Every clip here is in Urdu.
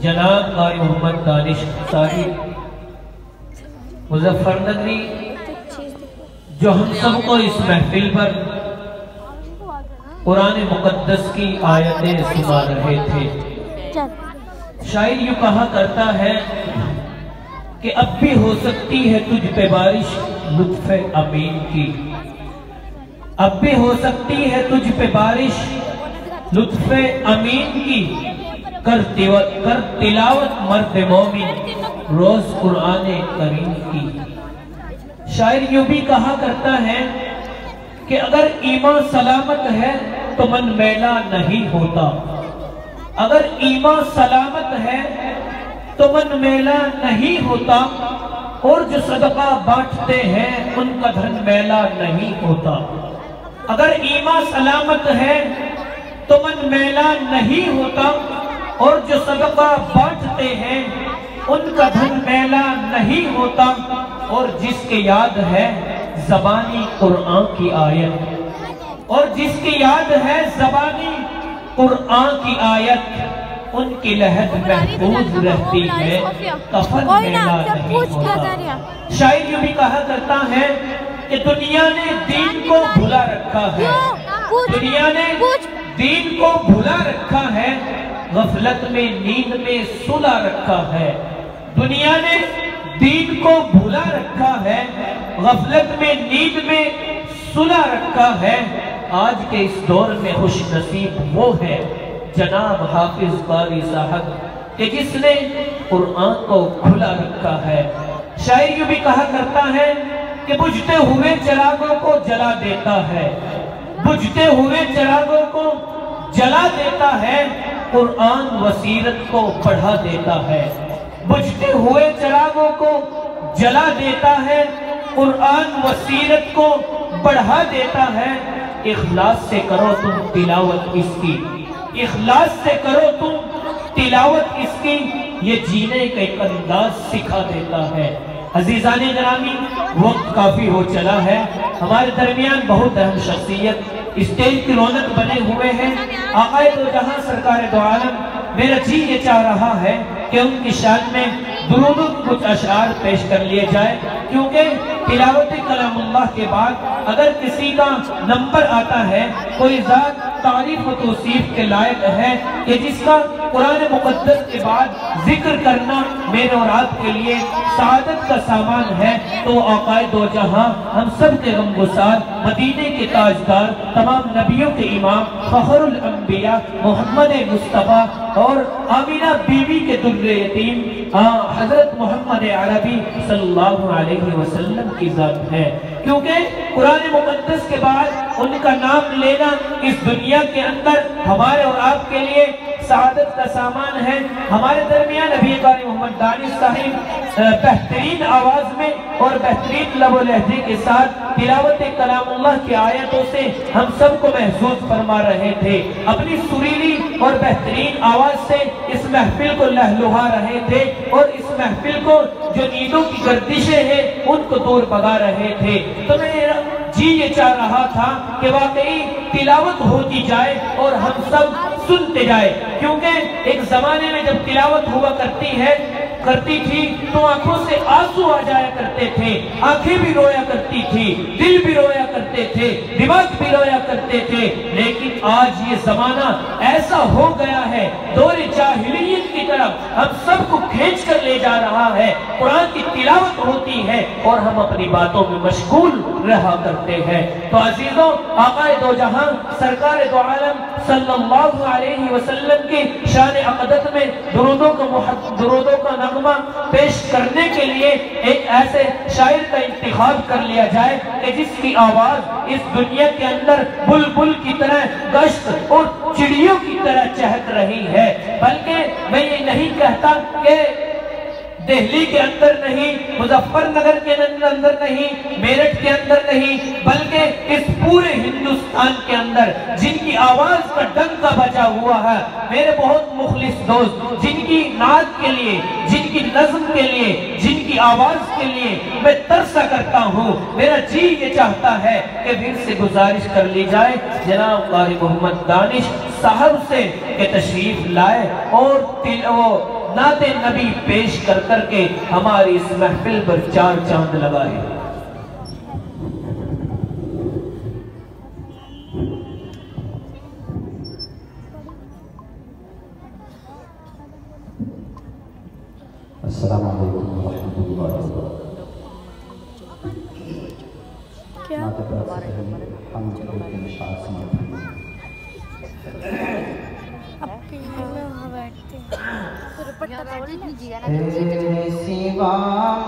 جناب قاری محمد دانش صاحب مظفر نگری جو ہم سب کو اس محفل پر قرآن مقدس کی آیتیں سنا رہے تھے۔ شاعر یوں کہا کرتا ہے کہ اب بھی ہو سکتی ہے تجھ پہ بارش لطف امین کی، اب بھی ہو سکتی ہے تجھ پہ بارش لطف امین کی، کر تلاوت مرد مومن روز قرآن کریم کی۔ شاعر یوں بھی کہا کرتا ہے کہ اگر ایمان سلامت ہے تو من میلا نہیں ہوتا، اگر ایمان سلامت ہے تو من میلا نہیں ہوتا، اور جو صدقہ بانٹتے ہیں ان کا دھن میلا نہیں ہوتا۔ اگر ایمان سلامت ہے تو من میلا نہیں ہوتا، اور جو صدقہ بانٹتے ہیں ان کا دھن میلا نہیں ہوتا، اور جس کے یاد ہے زبانی قرآن کی آیت، اور جس کی یاد ہے زبانی قرآن کی آیت، ان کی لحد محفوظ رہتی ہے، کفن میلا نہیں ہوتا۔ شاعر یہ بھی کہا کرتا ہے کہ دنیا نے دین کو بھلا رکھا ہے، دنیا نے دین کو بھلا رکھا ہے، غفلت میں نیند میں سلا رکھا ہے، دنیا نے دین کو بھلا رکھا ہے، غفلت میں نیند میں سلا رکھا ہے۔ آج کے اس دور میں خوش نصیب وہ ہے جناب حافظ قاری صاحب کہ جس نے قرآن کو کھلا رکھا ہے۔ شاعر یوں بھی کہا کرتا ہے کہ بجھتے ہوئے چراغوں کو جلا دیتا ہے، بجھتے ہوئے چراغوں کو جلا دیتا ہے، قرآن وسیرت کو بڑھا دیتا ہے، بجھتے ہوئے چراغوں کو جلا دیتا ہے، قرآن وسیرت کو بڑھا دیتا ہے۔ اخلاص سے کرو تم تلاوت اس کی، اخلاص سے کرو تم تلاوت اس کی، یہ جینے کا ایک انداز سکھا دیتا ہے۔ عزیزان گرامی، وقت کافی ہو چلا ہے، ہمارے درمیان بہت اہم شخصیت اسٹیج کی رونق بنے ہوئے ہیں، آقا دو جہاں سرکار دو عالم۔ میرا جی یہ چاہ رہا ہے کہ ان کی شان میں درود کچھ اشعار پیش کر لیے جائے، کیونکہ تلاوت کلام اللہ کے بعد اگر کسی کا نمبر آتا ہے، کوئی ذات تعریف و توصیف کے لائق ہے کہ جس کا قرآن مقدس کے بعد ذکر کرنا میرے اور آپ کے لیے سعادت کا سامان ہے، تو آقا دو جہاں ہم سب کے غمگسار، مدینے کے تاجدار، تمام نبیوں کے امام، فخر الانبیاء محمد مصطفیٰ اور آمینہ بیوی کے در یتیم حضرت محمد عربی صلی اللہ علیہ وسلم کی ذات ہے، کیونکہ قرآن مقدس کے بعد ان کا نام لینا اس دنیا کے اندر ہمارے اور آپ کے لیے سعادت کا سامان ہے۔ ہمارے درمیان ابھی قاری محمد دانش صاحب بہترین آواز میں اور بہترین لب و لہجے کے ساتھ تلاوت کلام اللہ کی آیتوں سے ہم سب کو محسوس فرما رہے تھے، اپنی سریلی اور بہترین آواز سے اس محفل کو لہلہا رہے تھے، اور اس محفل کو جو نیندوں کی گردشیں ہیں ان کو دور بھگا رہے تھے۔ تو میرا جی یہ چاہ رہا تھا کہ واقعی تلاوت ہوتی جائے اور ہم سب سنتے جائے، کیونکہ ایک زمانے میں جب تلاوت ہوا کرتی تھی تو آنکھوں سے آنسو آ جایا کرتے تھے، آنکھیں بھی رویا کرتی تھی، دل بھی رویا کرتے تھے، دماغ بھی رویا کرتے تھے، لیکن آج یہ زمانہ ایسا ہو گیا ہے، دور جاہلیت کی طرف ہم سب کو کھینچ کر لے جا رہا ہے۔ قرآن کی تلاوت ہوتی ہے اور ہم اپنی باتوں میں مشغول رہا کرتے ہیں۔ تو عزیزوں، آقا دو جہاں سرکار دو عالم صلی اللہ علیہ وسلم کی شان عقدت میں درودوں کا نغمہ پیش کرنے کے لیے ایک ایسے شاعر کا انتخاب کر لیا جائے کہ جس کی آواز اس دنیا کے اندر بلبل کی طرح گشت اور چڑیوں کی طرح چہک رہی ہے۔ بلکہ میں یہ نہیں کہتا کہ دہلی کے اندر نہیں، مظفر نگر کے اندر نہیں، میرٹھ کے اندر نہیں، بلکہ اس پورے ہندوستان کے اندر جن کی آواز کا ڈنکا بجا ہوا ہے، میرے بہت مخلص دوست، جن کی نعت کے لیے، جن کی نظم کے لیے، جن کی آواز کے لیے میں ترسا کرتا ہوں، میرا جی یہ چاہتا ہے کہ پھر سے گزارش کر لی جائے جناب قاری محمد دانش صاحب سے کہ تشریف لائے اور نعت نبی پیش کر کر کے ہماری اس محفل پر چار چاند لگائے۔ السلام علیکم ورحمۃ اللہ وبرکاتہ۔ تیرے سوا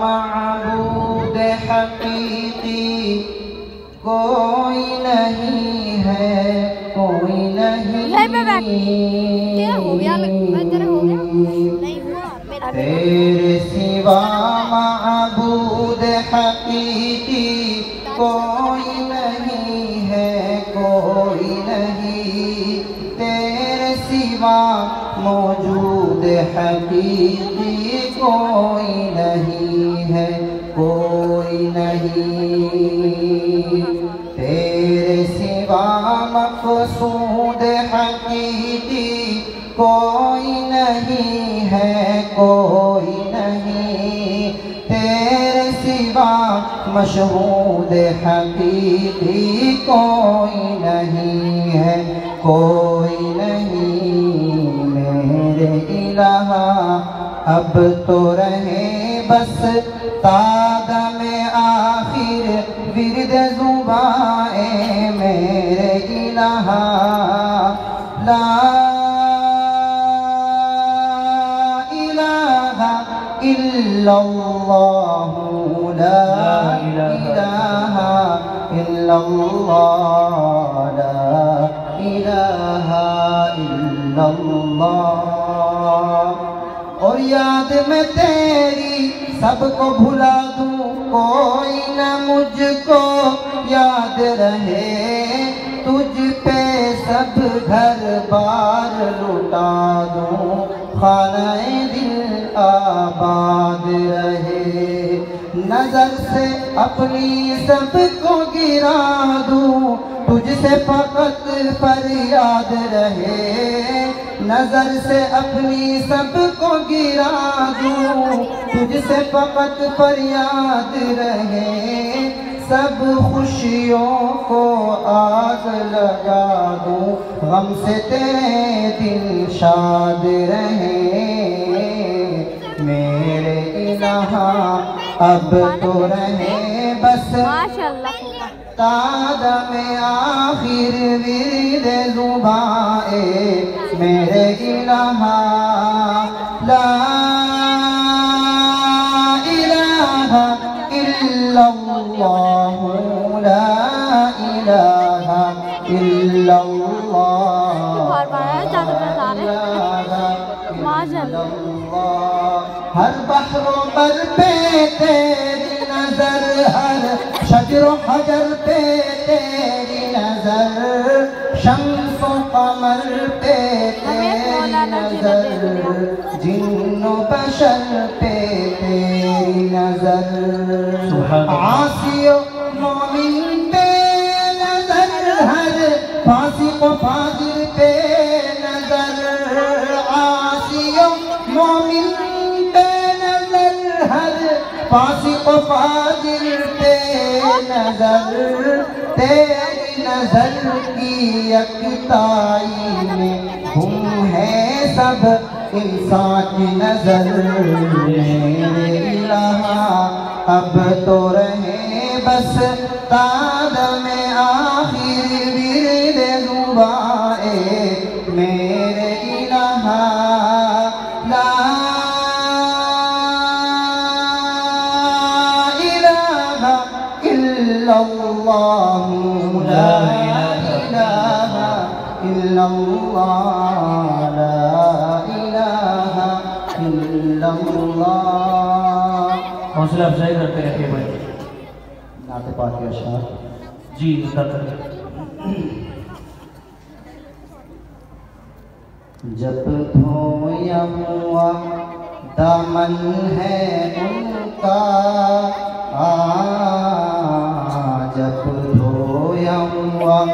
معبود حقیقی کوئی نہیں ہے، کوئی نہیں۔ تیرے سوا معبود حقیقی کوئی نہیں ہے، کوئی نہیں۔ تیرے سوا موجود حقیقی کوئی نہیں ہے، کوئی نہیں۔ تیرے سوا مقصود حقیقی کوئی نہیں ہے، کوئی نہیں۔ تیرے سوا مشہود حقیقی کوئی نہیں ہے، کوئی نہیں۔ میرے الہ اب تو رہے بس تادم آخر ورد زباں اے میرے الہ، لا الہ الا اللہ، لا الہ الا اللہ، لا الہ الا اللہ۔ اور یاد میں تیری سب کو بھلا دوں، کوئی نہ مجھ کو یاد رہے، تجھ پہ سب گھر بار لٹا دوں، خانہ دل آباد رہے۔ نظر سے اپنی سب کو گرا دوں، تجھ سے فقط فریاد رہے۔ نظر سے اپنی سب کو گرا دوں، تجھ سے فقط فریاد رہے۔ سب خوشیوں کو آگ لگا دوں، غم سے تیرے دل شاد رہے۔ میرے الہ اب تو رہے بس تادم آخر ورد زباں اے میرے الہ، لا الہ الا اللہ، لا الہ الا اللہ، ہر بحر و بر پہ تیری نظر، ہر شجر و حجر پہ تیری نظر، شمس و قمر پہ تیری نظر، جن و بشر پہ تیری نظر، عاصی و مومن پہ نظر، ہر فاسق و فاجر پہ نظر، عاصی و مومن پہ نظر، ہر فاسق و فاجر پہ نظر۔ تیری نظر کی یکتائی میں ہم ہیں سب انسان کی نظر۔ میرے الہ اب تو رہے بس تادم آخر ورد زباں اے میرے الہ، لا الہ الا اللہ، لا الہ الا اللہ، لا الہ الا اللہ۔ حوصلہ افزائی کرتے رہے بھائی. نعت پاک کے اشعار جی ادا کریں. جب دھویا ہوا دامن ہے ان کا، جب دھویا ہوا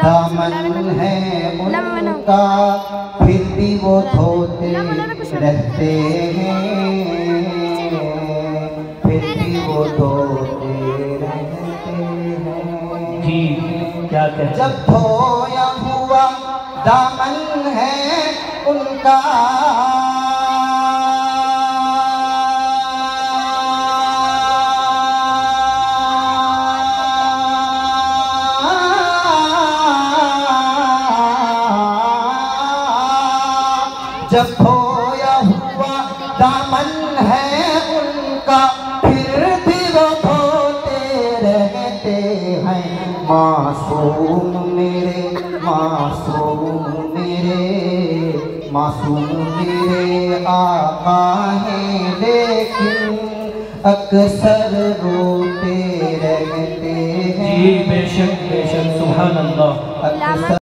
دامن ہے ان کا، پھر بھی وہ دھوتے رہتے ہیں، پھر بھی وہ دھوتے رہتے ہیں. جی کیا کہتے جب دھویا ہوا دامن ہے ان کا، جب دھویا ہوا دامن ہے ان کا، پھر بھی وہ دھوتے رہتے ہیں. معصوم میرے معصوم میرے معصوم میرے آقا ہیں، لیکن اکثر روتے رہتے ہیں. جی بے شک سبحان اللہ. اکثر